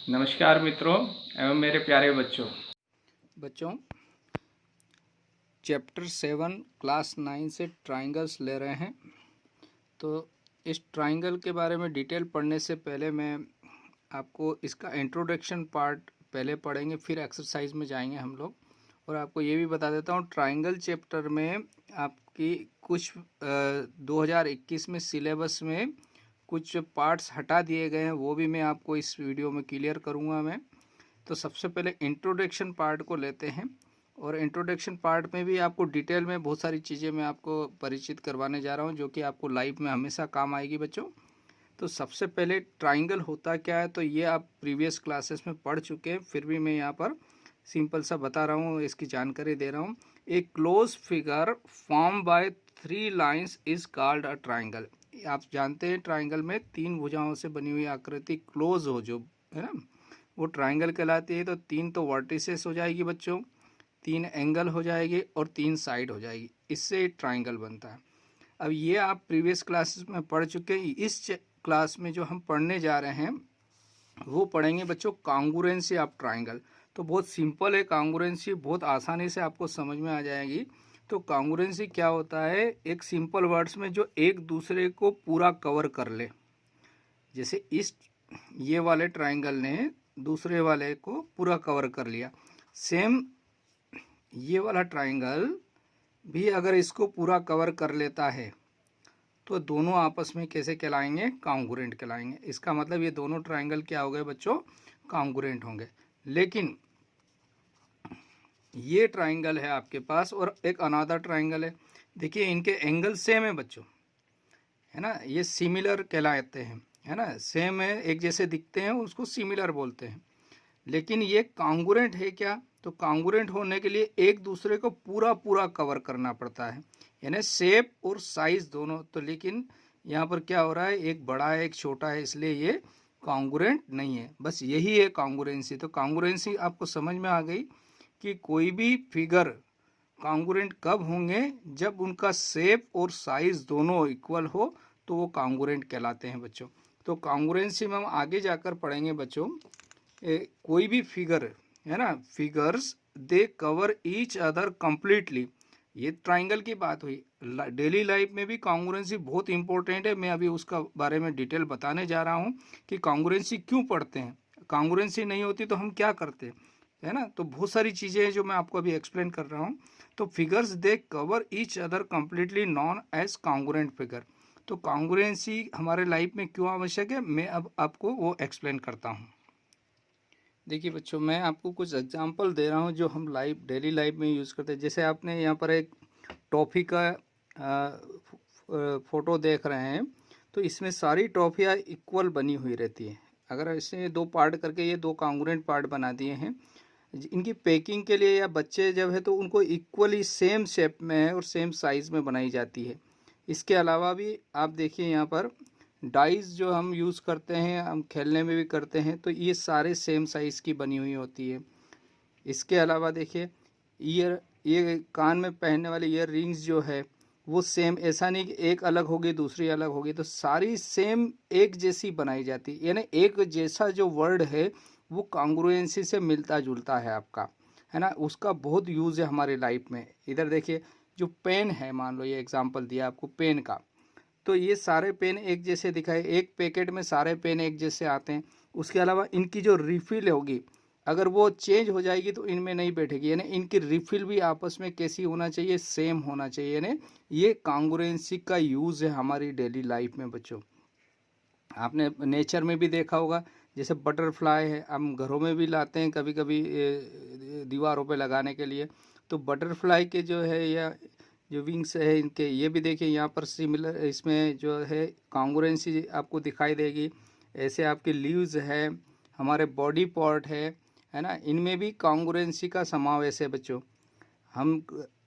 नमस्कार मित्रों एवं मेरे प्यारे बच्चों चैप्टर 7 क्लास 9 से ट्राइंगल्स ले रहे हैं। तो इस ट्राइंगल के बारे में डिटेल पढ़ने से पहले मैं आपको इसका इंट्रोडक्शन पार्ट पहले पढ़ेंगे, फिर एक्सरसाइज में जाएंगे हम लोग। और आपको ये भी बता देता हूँ, ट्राइंगल चैप्टर में आपकी कुछ 2021 में सिलेबस में कुछ पार्ट्स हटा दिए गए हैं, वो भी मैं आपको इस वीडियो में क्लियर करूँगा मैं। तो सबसे पहले इंट्रोडक्शन पार्ट को लेते हैं, और इंट्रोडक्शन पार्ट में भी आपको डिटेल में बहुत सारी चीज़ें मैं आपको परिचित करवाने जा रहा हूँ, जो कि आपको लाइफ में हमेशा काम आएगी बच्चों। तो सबसे पहले ट्राइंगल होता क्या है, तो ये आप प्रीवियस क्लासेस में पढ़ चुके हैं, फिर भी मैं यहाँ पर सिंपल सा बता रहा हूँ, इसकी जानकारी दे रहा हूँ। A close figure form by 3 lines is called a triangle. आप जानते हैं ट्राइंगल में 3 भुजाओं से बनी हुई आकृति क्लोज हो जो है ना, वो ट्राइंगल कहलाती है। तो 3 तो वर्टिसेस हो जाएगी बच्चों, 3 एंगल हो जाएगी और 3 साइड हो जाएगी, इससे ट्राइंगल बनता है। अब ये आप प्रीवियस क्लासेस में पढ़ चुके हैं। इस क्लास में जो हम पढ़ने जा रहे हैं वो पढ़ेंगे बच्चों कॉन्ग्रुएंसी ऑफ ट्राइंगल। तो बहुत सिंपल है कॉन्ग्रुएंसी, बहुत आसानी से आपको समझ में आ जाएगी। तो कॉन्ग्रुएंसी क्या होता है, एक सिंपल वर्ड्स में जो एक दूसरे को पूरा कवर कर ले। जैसे ये वाले ट्राइंगल ने दूसरे वाले को पूरा कवर कर लिया, सेम ये वाला ट्राइंगल भी अगर इसको पूरा कवर कर लेता है तो दोनों आपस में कैसे कहलाएंगे, कॉन्ग्रुएंट कहलाएंगे। इसका मतलब ये दोनों ट्राइंगल क्या हो गए बच्चों, कॉन्ग्रुएंट होंगे। लेकिन ये ट्राइंगल है आपके पास और एक अनादर ट्राइंगल है, देखिए इनके एंगल सेम है बच्चों, है ना, ये सिमिलर कहलाते हैं, है ना, सेम है, एक जैसे दिखते हैं, उसको सिमिलर बोलते हैं। लेकिन ये कॉन्ग्रुएंट है क्या, तो कॉन्ग्रुएंट होने के लिए एक दूसरे को पूरा पूरा कवर करना पड़ता है, यानी शेप और साइज दोनों। तो लेकिन यहाँ पर क्या हो रहा है, एक बड़ा है एक छोटा है, इसलिए ये कॉन्ग्रुएंट नहीं है। बस यही है कॉन्ग्रुएंसी। तो कॉन्ग्रुएंसी आपको समझ में आ गई कि कोई भी फिगर कॉन्ग्रुएंट कब होंगे, जब उनका शेप और साइज दोनों इक्वल हो, तो वो कॉन्ग्रुएंट कहलाते हैं बच्चों। तो कॉन्ग्रुएंसी में हम आगे जाकर पढ़ेंगे बच्चों। कोई भी फिगर है ना, figures they cover each other completely, ये ट्राइंगल की बात हुई। डेली लाइफ में भी कॉन्ग्रुएंसी बहुत इंपॉर्टेंट है, मैं अभी उसका बारे में डिटेल बताने जा रहा हूँ कि कॉन्ग्रुएंसी क्यों पढ़ते हैं। कॉन्ग्रुएंसी नहीं होती तो हम क्या करते, है ना। तो बहुत सारी चीज़ें हैं जो मैं आपको अभी एक्सप्लेन कर रहा हूँ। तो figures they cover each other completely known as congruent figure. तो कॉन्ग्रुएंसी हमारे लाइफ में क्यों आवश्यक है, मैं अब आपको वो एक्सप्लेन करता हूँ। देखिए बच्चों, मैं आपको कुछ एग्जांपल दे रहा हूँ जो हम डेली लाइफ में यूज़ करते हैं। जैसे आपने यहाँ पर एक टॉफ़ी का फ़ोटो देख रहे हैं, तो इसमें सारी टॉफ़ियाँ इक्वल बनी हुई रहती हैं। अगर इसे 2 पार्ट करके ये 2 कॉन्ग्रुएंट पार्ट बना दिए हैं, इनकी पैकिंग के लिए या बच्चे जब है तो उनको इक्वली सेम शेप में और सेम साइज़ में बनाई जाती है। इसके अलावा भी आप देखिए यहाँ पर डाइस जो हम यूज़ करते हैं, हम खेलने में भी करते हैं, तो ये सारे सेम साइज़ की बनी हुई होती है। इसके अलावा देखिए ये कान में पहनने वाली ईयर रिंग्स जो है वो सेम, ऐसा नहीं कि एक अलग होगी दूसरी अलग होगी, तो सारी सेम एक जैसी बनाई जाती है। यानी एक जैसा जो वर्ड है वो कॉन्ग्रुएंसी से मिलता जुलता है आपका, है ना, उसका बहुत यूज़ है हमारी लाइफ में। इधर देखिए जो पेन है, मान लो ये एग्जाम्पल दिया आपको पेन का, तो ये सारे पेन एक जैसे दिखाए, एक पैकेट में सारे पेन एक जैसे आते हैं। उसके अलावा इनकी जो रिफ़िल होगी, अगर वो चेंज हो जाएगी तो इनमें नहीं बैठेगी, यानी इनकी रिफ़िल भी आपस में कैसी होना चाहिए, सेम होना चाहिए। यानी ये कॉन्ग्रुएंसी का यूज़ है हमारी डेली लाइफ में बच्चों। आपने नेचर में भी देखा होगा, जैसे बटरफ्लाई है, हम घरों में भी लाते हैं कभी कभी दीवारों पे लगाने के लिए। तो बटरफ्लाई के जो है या जो विंग्स है इनके, ये भी देखिए यहाँ पर सिमिलर, इसमें जो है कॉन्ग्रुएंसी आपको दिखाई देगी। ऐसे आपके लीव्स है, हमारे बॉडी पार्ट है ना, इनमें भी कॉन्ग्रुएंसी का समावेश है बच्चों। हम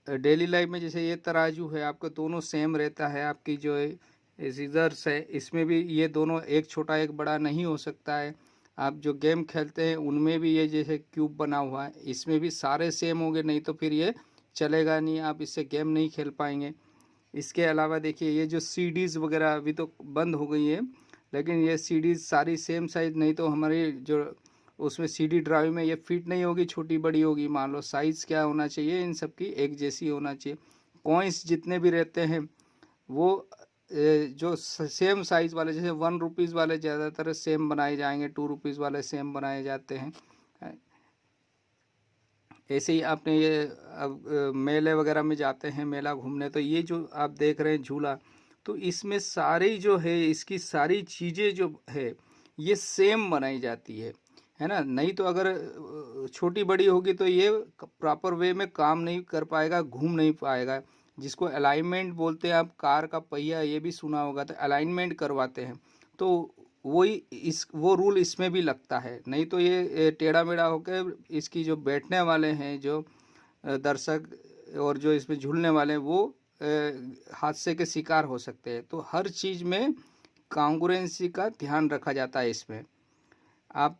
डेली लाइफ में जैसे ये तराजू है आपका, दोनों सेम रहता है। आपकी जो है सीजर्स है, इसमें भी ये दोनों, एक छोटा एक बड़ा नहीं हो सकता है। आप जो गेम खेलते हैं उनमें भी ये जैसे क्यूब बना हुआ है, इसमें भी सारे सेम होंगे, नहीं तो फिर ये चलेगा नहीं, आप इससे गेम नहीं खेल पाएंगे। इसके अलावा देखिए ये जो सीडीज़ वगैरह अभी तो बंद हो गई है, लेकिन ये सीडीज़ सारी सेम साइज़, नहीं तो हमारी जो उसमें CD ड्राइव में ये फिट नहीं होगी, छोटी बड़ी होगी। मान लो साइज़ क्या होना चाहिए, इन सब की एक जैसी होना चाहिए। कॉइन्स जितने भी रहते हैं वो जो सेम साइज़ वाले, जैसे 1 रुपीज़ वाले ज़्यादातर सेम बनाए जाएंगे, 2 रुपीज़ वाले सेम बनाए जाते हैं। ऐसे ही आपने ये अब मेले वगैरह में जाते हैं, मेला घूमने, तो ये जो आप देख रहे हैं झूला, तो इसमें सारी जो है इसकी सारी चीज़ें जो है ये सेम बनाई जाती है ना। नहीं तो अगर छोटी बड़ी होगी तो ये प्रॉपर वे में काम नहीं कर पाएगा, घूम नहीं पाएगा। जिसको अलाइनमेंट बोलते हैं, आप कार का पहिया ये भी सुना होगा, तो अलाइनमेंट करवाते हैं, तो वही वो रूल इसमें भी लगता है। नहीं तो ये टेढ़ा मेढ़ा होकर इसकी जो बैठने वाले हैं, जो दर्शक और जो इसमें झूलने वाले हैं, वो हादसे के शिकार हो सकते हैं। तो हर चीज़ में कांगुरेंसी का ध्यान रखा जाता है। इसमें आप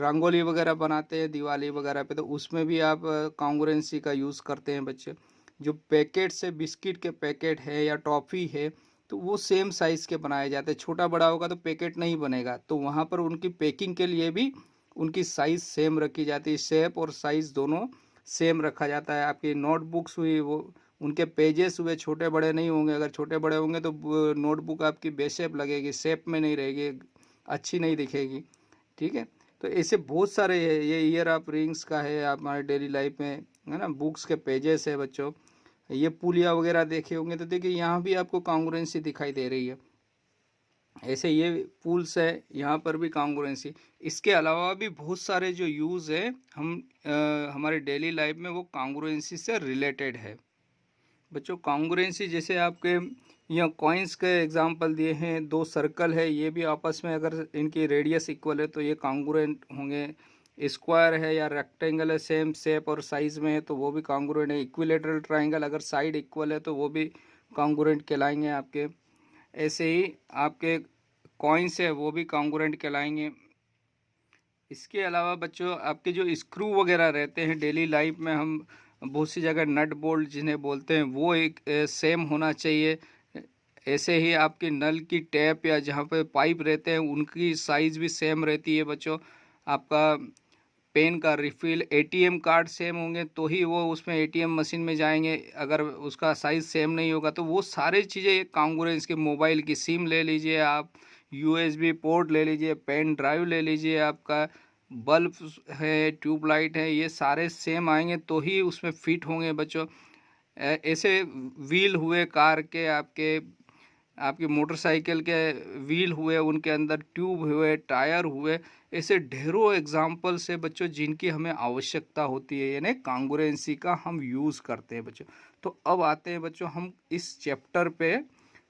रंगोली वगैरह बनाते हैं दिवाली वगैरह पे, तो उसमें भी आप कांगुरेंसी का यूज़ करते हैं बच्चे। जो पैकेट से बिस्किट के पैकेट है या टॉफ़ी है, तो वो सेम साइज़ के बनाए जाते हैं। छोटा बड़ा होगा तो पैकेट नहीं बनेगा, तो वहाँ पर उनकी पैकिंग के लिए भी उनकी साइज़ सेम रखी जाती है। शेप और साइज़ दोनों सेम रखा जाता है। आपकी नोटबुक्स हुई, वो उनके पेजेस हुए, छोटे बड़े नहीं होंगे। अगर छोटे बड़े होंगे तो नोटबुक आपकी बेशेप लगेगी, शेप में नहीं रहेगी, अच्छी नहीं दिखेगी। ठीक है, तो ऐसे बहुत सारे है। ये ईयर ऑफ रिंग्स का है, आप हमारे डेली लाइफ में है ना। बुक्स के पेजेस है बच्चों। ये पुलिया वगैरह देखे होंगे, तो देखिए यहाँ भी आपको कांगुरेंसी दिखाई दे रही है। ऐसे ये पुल्स है, यहाँ पर भी कांगुरेंसी। इसके अलावा भी बहुत सारे जो यूज़ है हम हमारे डेली लाइफ में, वो कांगुरेंसी से रिलेटेड है बच्चों। कांगुरेंसी जैसे आपके यहाँ कॉइन्स के एग्जांपल दिए हैं, 2 सर्कल है, ये भी आपस में अगर इनकी रेडियस इक्वल है तो ये कांगुरेंट होंगे। स्क्वायर है या रेक्टेंगल है, सेम शेप और साइज़ में है, तो वो भी कांगुरेंट है। इक्विलेटरल ट्राइंगल अगर साइड इक्वल है तो वो भी कांगुरेंट कहलाएंगे आपके। ऐसे ही आपके कॉइन्स है वो भी कांगुरेंट कहलाएंगे। इसके अलावा बच्चों आपके जो स्क्रू वगैरह रहते हैं डेली लाइफ में, हम बहुत सी जगह नट बोल्ट जिन्हें बोलते हैं, वो एक सेम होना चाहिए। ऐसे ही आपके नल की टैप या जहाँ पे पाइप रहते हैं उनकी साइज़ भी सेम रहती है बच्चों। आपका पेन का रिफ़िल, ATM कार्ड सेम होंगे तो ही वो उसमें ATM मशीन में जाएंगे। अगर उसका साइज़ सेम नहीं होगा तो वो सारी चीज़ें कांगुरेंस के। मोबाइल की सिम ले लीजिए आप, USB पोर्ट ले लीजिए, पेन ड्राइव ले लीजिए, आपका बल्ब है, ट्यूबलाइट है, ये सारे सेम आएंगे तो ही उसमें फिट होंगे बच्चों। ऐसे व्हील हुए कार के, आपकी मोटरसाइकिल के व्हील हुए, उनके अंदर ट्यूब हुए, टायर हुए, ऐसे ढेरों एग्जाम्पल्स है बच्चों जिनकी हमें आवश्यकता होती है, यानी कांगुरेंसी का हम यूज़ करते हैं बच्चों। तो अब आते हैं बच्चों हम इस चैप्टर पे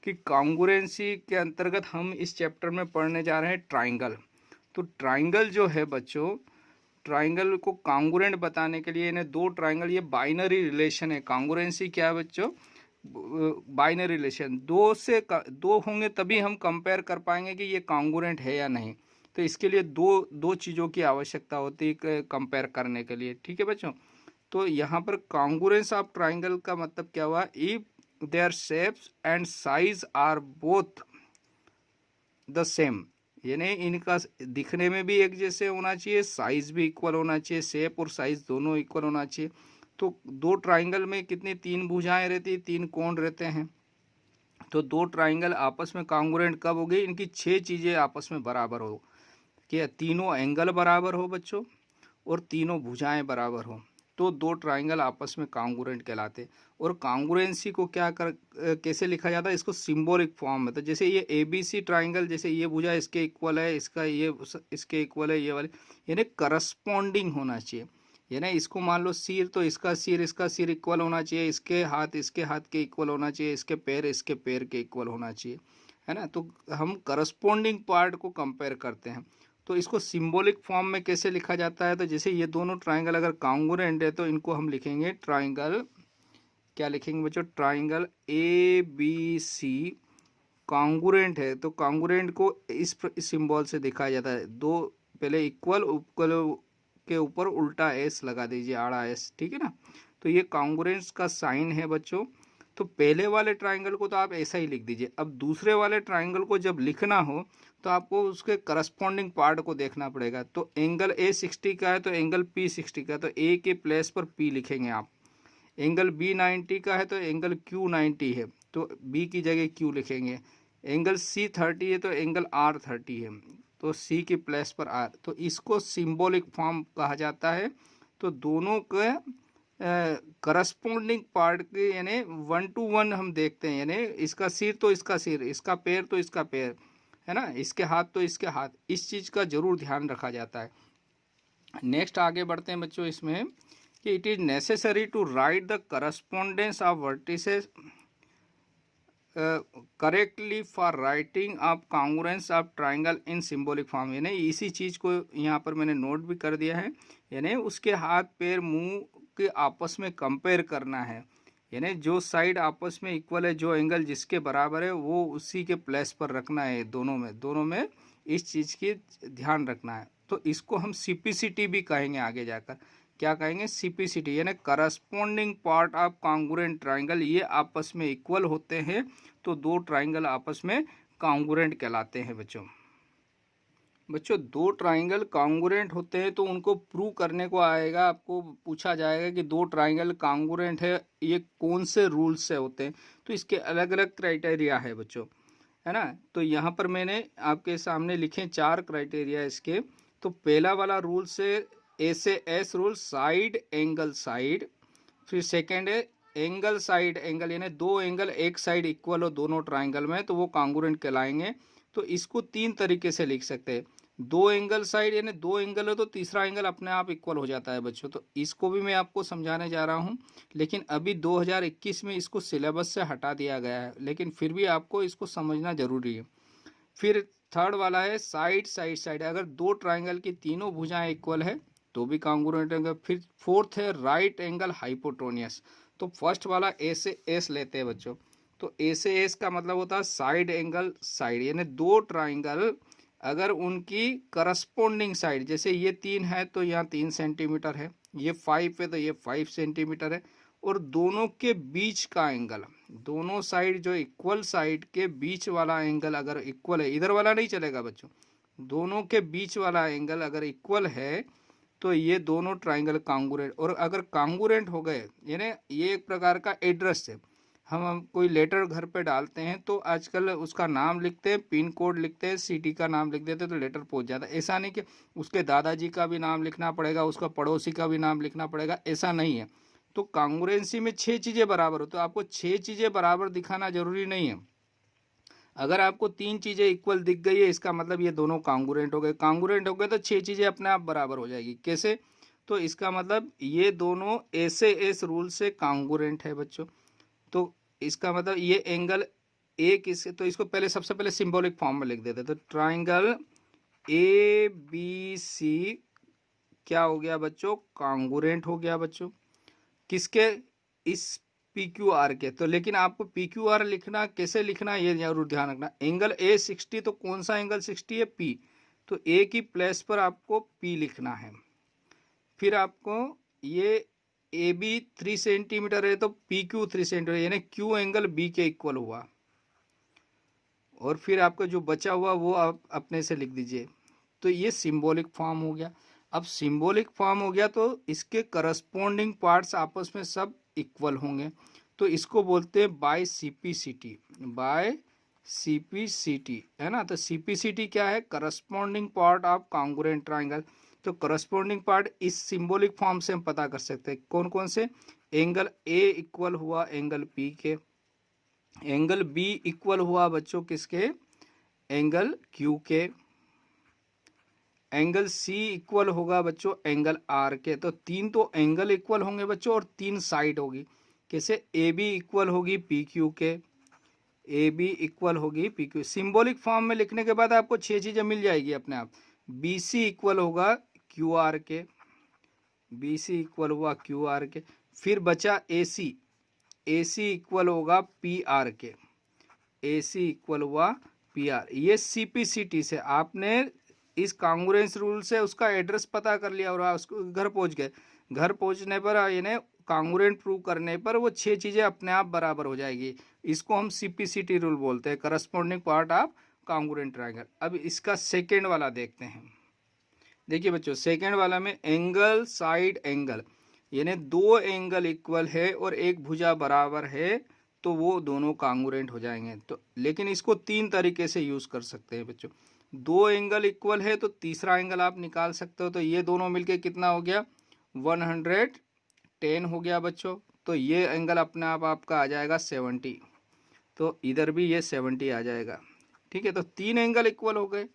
कि कांगुरेंसी के अंतर्गत हम इस चैप्टर में पढ़ने जा रहे हैं ट्राइंगल। तो ट्राइंगल जो है बच्चों, ट्राइंगल को कांगुरेंट बताने के लिए इन्हें 2 ट्राइंगल, ये बाइनरी रिलेशन है। कांगुरेंसी क्या है बच्चों? Binary relation. 2 होंगे तभी हम कंपेयर कर पाएंगे कि ये कांगुरेंट है या नहीं। तो इसके लिए दो चीज़ों की आवश्यकता होती है कंपेयर करने के लिए। ठीक है बच्चों, तो यहाँ पर कांगुरेंस ऑफ ट्राइंगल का मतलब क्या हुआ? If their shapes and size are both the same, यानी इनका दिखने में भी एक जैसे होना चाहिए, साइज भी इक्वल होना चाहिए, शेप और साइज दोनों इक्वल होना चाहिए। तो 2 ट्राइंगल में कितनी 3 भुजाएं रहती है, 3 कोण रहते हैं। तो 2 ट्राइंगल आपस में कांगुरेंट कब हो गई? इनकी 6 चीज़ें आपस में बराबर हो, कि तीनों एंगल बराबर हो बच्चों और तीनों भुजाएं बराबर हो, तो 2 ट्राइंगल आपस में कांगुरेंट कहलाते। और कांगुरेंसी को कैसे लिखा जाता है? इसको सिंबॉलिक फॉर्म में। तो जैसे ये ABC ट्राइंगल, जैसे ये भुजा इसके इक्वल है, इसका ये इसके इक्वल है, ये वाले, यानी करस्पॉन्डिंग होना चाहिए। यानी इसको मान लो सिर, तो इसका सिर इक्वल होना चाहिए, इसके हाथ के इक्वल होना चाहिए, इसके पैर के इक्वल होना चाहिए, है ना। तो हम करस्पॉन्डिंग पार्ट को कंपेयर करते हैं। तो इसको सिंबॉलिक फॉर्म में कैसे लिखा जाता है? तो जैसे ये दोनों ट्राइंगल अगर कांगुरेंट है तो इनको हम लिखेंगे ट्राइंगल, क्या लिखेंगे बच्चों? ट्राइंगल ABC कांगुरेंट है, तो कांगुरेंट को इस सिंबल से दिखाया जाता है। 2 पहले इक्वल के ऊपर उल्टा S लगा दीजिए, आड़ा S, ठीक है ना। तो ये कांगुरेंस का साइन है बच्चों। तो पहले वाले ट्राइंगल को तो आप ऐसा ही लिख दीजिए। अब दूसरे वाले ट्राइंगल को जब लिखना हो तो आपको उसके करस्पॉन्डिंग पार्ट को देखना पड़ेगा। तो एंगल ए 60 का है तो एंगल पी 60 का, तो ए के प्लेस पर पी लिखेंगे आप। एंगल बी 90 का है तो एंगल क्यू 90 है तो बी की जगह क्यू लिखेंगे। एंगल सी 30 है तो एंगल आर 30 है तो सी की प्लेस पर आर। तो इसको सिंबॉलिक फॉर्म कहा जाता है। तो दोनों के करस्पॉन्डिंग पार्ट के यानी 1 to 1 हम देखते हैं, यानी इसका सिर तो इसका सिर, इसका पैर तो इसका पैर, है ना, इसके हाथ तो इसके हाथ, इस चीज़ का जरूर ध्यान रखा जाता है। नेक्स्ट आगे बढ़ते हैं बच्चों इसमें कि it is necessary to write the correspondence of vertices correctly for writing of congruence of triangle in symbolic form. यानी इसी चीज़ को यहाँ पर मैंने नोट भी कर दिया है, यानी उसके हाथ पैर मुंह के आपस में कंपेयर करना है, यानी जो साइड आपस में इक्वल है, जो एंगल जिसके बराबर है वो उसी के प्लेस पर रखना है। दोनों में इस चीज़ की ध्यान रखना है। तो इसको हम सीपीसीटी भी कहेंगे आगे जाकर। क्या कहेंगे? सीपीसीटी, यानी corresponding part of congruent triangle. ये आपस में इक्वल होते हैं तो दो ट्राइंगल आपस में कांग्रुएंट कहलाते हैं बच्चों दो ट्राइंगल कांग्रुएंट होते हैं तो उनको प्रूव करने को आएगा, आपको पूछा जाएगा कि दो ट्राइंगल कांग्रुएंट है, ये कौन से रूल से होते हैं। तो इसके अलग अलग क्राइटेरिया है बच्चों, है ना। तो यहाँ पर मैंने आपके सामने लिखे 4 क्राइटेरिया इसके। तो पहला वाला रूल से ए से S rule, side angle side. फिर सेकेंड है एंगल साइड एंगल, यानी दो एंगल एक साइड इक्वल हो दोनों ट्राइंगल में तो वो कांग्रुएंट कहलाएंगे। तो इसको 3 तरीके से लिख सकते हैं। दो एंगल साइड यानी दो एंगल है तो तीसरा एंगल अपने आप इक्वल हो जाता है बच्चों। तो इसको भी मैं आपको समझाने जा रहा हूँ, लेकिन अभी 2021 में इसको सिलेबस से हटा दिया गया है, लेकिन फिर भी आपको इसको समझना जरूरी है। फिर थर्ड वाला है साइड साइड साइड, अगर दो ट्राइंगल की तीनों भुजाएं इक्वल है तो भी कांग्रुएंट होंगे। फिर फोर्थ है राइट एंगल हाइपोटेन्यूस। तो फर्स्ट वाला ए से एस लेते हैं बच्चों। तो ए से एस का मतलब होता है साइड एंगल साइड, यानी दो ट्राइंगल अगर उनकी करस्पॉन्डिंग साइड, जैसे ये 3 है तो यहाँ 3 सेंटीमीटर है, ये 5 है तो ये 5 सेंटीमीटर है, और दोनों के बीच का एंगल, दोनों साइड जो इक्वल साइड के बीच वाला एंगल अगर इक्वल है, इधर वाला नहीं चलेगा बच्चों, दोनों के बीच वाला एंगल अगर इक्वल है तो ये दोनों ट्राइंगल कांग्रुएंट। और अगर कांग्रुएंट हो गए, यानी ये एक प्रकार का एड्रेस है, हम कोई लेटर घर पे डालते हैं तो आजकल उसका नाम लिखते हैं, पिन कोड लिखते हैं, सिटी का नाम लिख देते हैं तो लेटर पहुंच जाता है। ऐसा नहीं कि उसके दादाजी का भी नाम लिखना पड़ेगा, उसका पड़ोसी का भी नाम लिखना पड़ेगा, ऐसा नहीं है। तो कांग्रुएंसी में 6 चीज़ें बराबर हो, तो आपको 6 चीज़ें बराबर दिखाना जरूरी नहीं है। अगर आपको 3 चीज़ें इक्वल दिख गई है इसका मतलब ये दोनों कांग्रुएंट हो गए। कांग्रुएंट हो गए तो 6 चीज़ें अपने आप बराबर हो जाएगी। कैसे? तो इसका मतलब ये दोनों ऐसे एस रूल से कांग्रुएंट है बच्चों। तो इसका मतलब ये एंगल एक इसके, तो इसको पहले सबसे पहले सिंबॉलिक फॉर्म में लिख देते। तो ट्राइंगल ए बी सी क्या हो गया बच्चों? कांग्रुएंट हो गया बच्चों। किसके? इस पी क्यू आर के। तो लेकिन आपको पी क्यू आर लिखना कैसे लिखना ये जरूर ध्यान रखना। एंगल ए 60, तो कौन सा एंगल 60 है? पी। तो ए की प्लेस पर आपको पी लिखना है। फिर आपको ये ए बी 3 सेंटीमीटर है तो पी क्यू 3 सेंटीमीटर, यानी क्यू एंगल बी के इक्वल हुआ। और फिर आपका जो बचा हुआ वो आप अपने से लिख दीजिए। तो ये सिंबॉलिक फॉर्म हो गया। अब सिंबॉलिक फॉर्म हो गया तो इसके करस्पॉन्डिंग पार्ट्स आपस में सब इक्वल होंगे, तो इसको बोलते हैं बाय सीपीसीटी। बाय सीपीसीटी, है ना। तो सीपीसीटी क्या है? Corresponding part of congruent triangle. तो करस्पॉन्डिंग पार्ट इस सिंबॉलिक फॉर्म से हम पता कर सकते हैं। कौन कौन से? एंगल ए इक्वल हुआ एंगल पी के, एंगल बी इक्वल हुआ बच्चों किसके? एंगल क्यू के, एंगल सी इक्वल होगा बच्चों एंगल आर के। तो 3 तो एंगल इक्वल होंगे बच्चों और 3 साइड होगी। कैसे? ए बी इक्वल होगी पी क्यू के, ए बी इक्वल होगी पी क्यू। सिंबॉलिक फॉर्म में लिखने के बाद आपको 6 चीज़ें मिल जाएगी अपने आप। बी सी इक्वल होगा क्यू आर के, बी सी इक्वल हुआ क्यू आर के। फिर बचा ए सी, ए सी इक्वल होगा पी आर के, ए सी इक्वल हुआ पी आर। ये सी पी सी टी से आपने इस कांग्रुएंस रूल से उसका एड्रेस पता कर लिया और उसको घर पहुंच गए। घर पहुंचने पर यानी कांग्रुएंट प्रूव करने पर वो 6 चीज़ें अपने आप बराबर हो जाएगी। इसको हम CPCT रूल बोलते हैं, corresponding part of congruent triangle. अब इसका सेकेंड वाला देखते हैं। देखिए बच्चों, सेकेंड वाला में एंगल साइड एंगल, यानी 2 एंगल इक्वल है और एक भुजा बराबर है तो वो दोनों कांग्रुएंट हो जाएंगे। तो लेकिन इसको 3 तरीके से यूज़ कर सकते हैं बच्चों। 2 एंगल इक्वल है तो तीसरा एंगल आप निकाल सकते हो, तो ये दोनों मिलके कितना हो गया, 110 हो गया बच्चों। तो ये एंगल अपने आप आपका आ जाएगा 70, तो इधर भी ये 70 आ जाएगा। ठीक है, तो 3 एंगल इक्वल हो गए,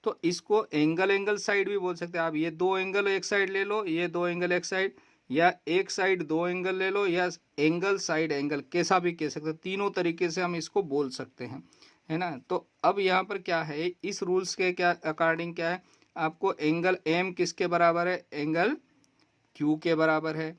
तो इसको एंगल साइड भी बोल सकते हैं आप। ये 2 एंगल एक साइड ले लो, ये 2 एंगल एक साइड, या एक साइड 2 एंगल ले लो, या एंगल साइड एंगल, कैसा भी कह सकते हैं। तीनों तरीके से हम इसको बोल सकते हैं, है ना। तो अब यहाँ पर क्या है, इस रूल्स के क्या अकॉर्डिंग क्या है, आपको एंगल एम किसके बराबर है, एंगल क्यू के बराबर है।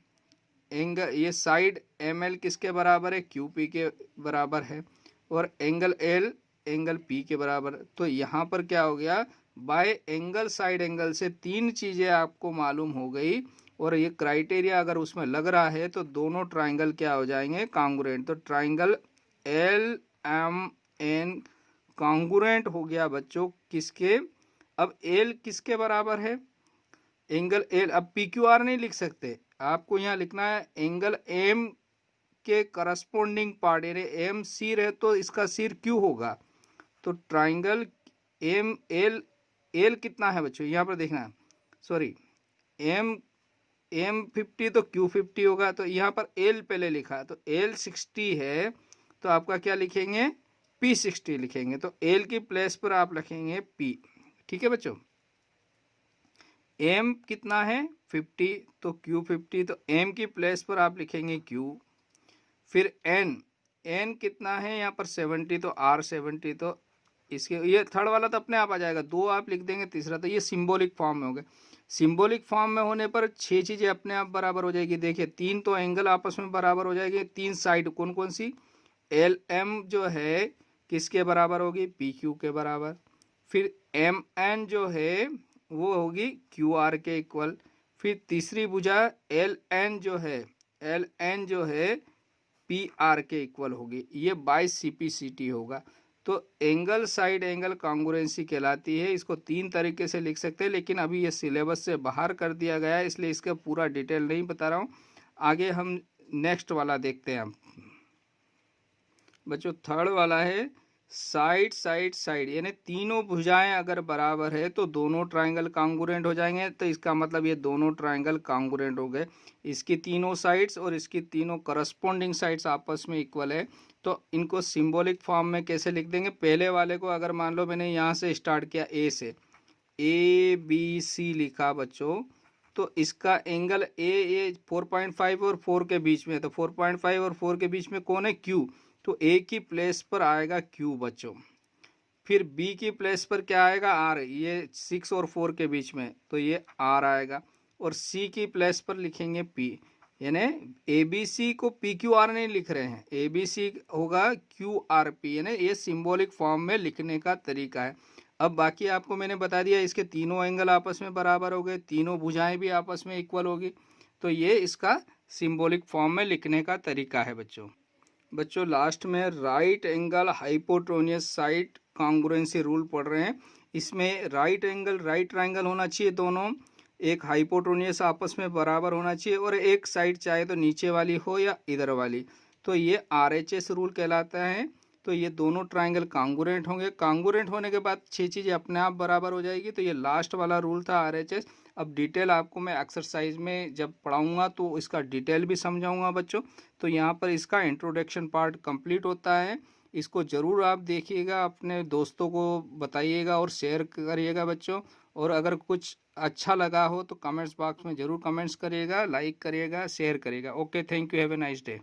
एंगल ये साइड एम एल किसके बराबर है, क्यू पी के बराबर है। और एंगल एल एंगल पी के बराबर। तो यहाँ पर क्या हो गया, बाय एंगल साइड एंगल से 3 चीज़ें आपको मालूम हो गई, और ये क्राइटेरिया अगर उसमें लग रहा है तो दोनों ट्राइंगल क्या हो जाएंगे, कांग्रुएंट। तो triangle L M N congruent हो गया बच्चों किसके, अब एल किसके बराबर है, एंगल एल। अब पी क्यू आर नहीं लिख सकते, आपको यहाँ लिखना है एंगल एम के करस्पॉन्डिंग पार्ट, यानी एम सिर है तो इसका सिर क्यू होगा। तो ट्राइंगल एम एल, एल कितना है बच्चों, यहाँ पर देखना है, सॉरी, एम 50 तो क्यू 50 होगा। तो यहाँ पर एल पहले लिखा, तो एल 60 है, तो आपका क्या लिखेंगे, पी 60 लिखेंगे। तो एल की प्लेस पर आप लिखेंगे पी। ठीक है बच्चों, एम कितना है 50, तो क्यू 50, तो एम की प्लेस पर आप लिखेंगे क्यू। फिर एन, एन कितना है यहाँ पर 70, तो आर 70, तो इसके ये थर्ड वाला तो अपने आप आ जाएगा, 2 आप लिख देंगे तीसरा। तो ये सिंबॉलिक फॉर्म में हो गए। सिंबॉलिक फॉर्म में होने पर 6 चीज़ें अपने आप बराबर हो जाएगी। देखिए 3 तो एंगल आपस में बराबर हो जाएगी, 3 साइड कौन कौन सी, एल एम जो है किसके बराबर होगी, पी क्यू के बराबर। फिर एम एन जो है वो होगी क्यू आर के इक्वल। फिर तीसरी भुजा एल एन जो है पी आर के इक्वल होगी। ये बाय CPCT होगा। तो एंगल साइड एंगल कांग्रुएंसी कहलाती है। इसको 3 तरीके से लिख सकते हैं, लेकिन अभी ये सिलेबस से बाहर कर दिया गया है, इसलिए इसका पूरा डिटेल नहीं बता रहा हूँ। आगे हम नेक्स्ट वाला देखते हैं। बच्चों थर्ड वाला है साइड साइड साइड, यानी तीनों भुजाएं अगर बराबर है तो दोनों ट्राइंगल कांग्रुएंट हो जाएंगे। तो इसका मतलब ये दोनों ट्राइंगल कांग्रुएंट हो गए। इसकी तीनों साइड्स और इसकी तीनों करस्पॉन्डिंग साइड्स आपस में इक्वल है। तो इनको सिंबॉलिक फॉर्म में कैसे लिख देंगे, पहले वाले को अगर मान लो मैंने यहाँ से स्टार्ट किया, ए से, ABC लिखा बच्चों, तो इसका एंगल ए 4.5 और 4 के बीच में है। तो 4.5 और 4 के बीच में कौन है, क्यू। तो ए की प्लेस पर आएगा क्यू बच्चों। फिर बी की प्लेस पर क्या आएगा, आर, ये 6 और 4 के बीच में, तो ये आर आएगा। और सी की प्लेस पर लिखेंगे पी, यानी ABC को PQR नहीं लिख रहे हैं, ABC होगा QRP, यानी ये सिंबॉलिक फॉर्म में लिखने का तरीका है। अब बाकी आपको मैंने बता दिया, इसके तीनों एंगल आपस में बराबर हो गए, तीनों भुजाएं भी आपस में इक्वल होगी। तो ये इसका सिंबॉलिक फॉर्म में लिखने का तरीका है बच्चों लास्ट में right angle hypotenuse side congruency rule पढ़ रहे हैं। इसमें राइट एंगल राइट ट्राइंगल होना चाहिए दोनों, एक हाइपोटेन्यूज आपस में बराबर होना चाहिए, और एक साइड चाहे तो नीचे वाली हो या इधर वाली। तो ये RHS रूल कहलाता है। तो ये दोनों ट्राइंगल कांग्रुएंट होंगे। कांग्रुएंट होने के बाद 6 चीज़ें अपने आप बराबर हो जाएगी। तो ये लास्ट वाला रूल था RHS। अब डिटेल आपको मैं एक्सरसाइज में जब पढ़ाऊंगा तो इसका डिटेल भी समझाऊंगा बच्चों। तो यहाँ पर इसका इंट्रोडक्शन पार्ट कंप्लीट होता है। इसको ज़रूर आप देखिएगा, अपने दोस्तों को बताइएगा और शेयर करिएगा बच्चों। और अगर कुछ अच्छा लगा हो तो कमेंट्स बॉक्स में ज़रूर कमेंट्स करिएगा, लाइक करिएगा, शेयर करिएगा। Okay, thank you, have a nice day.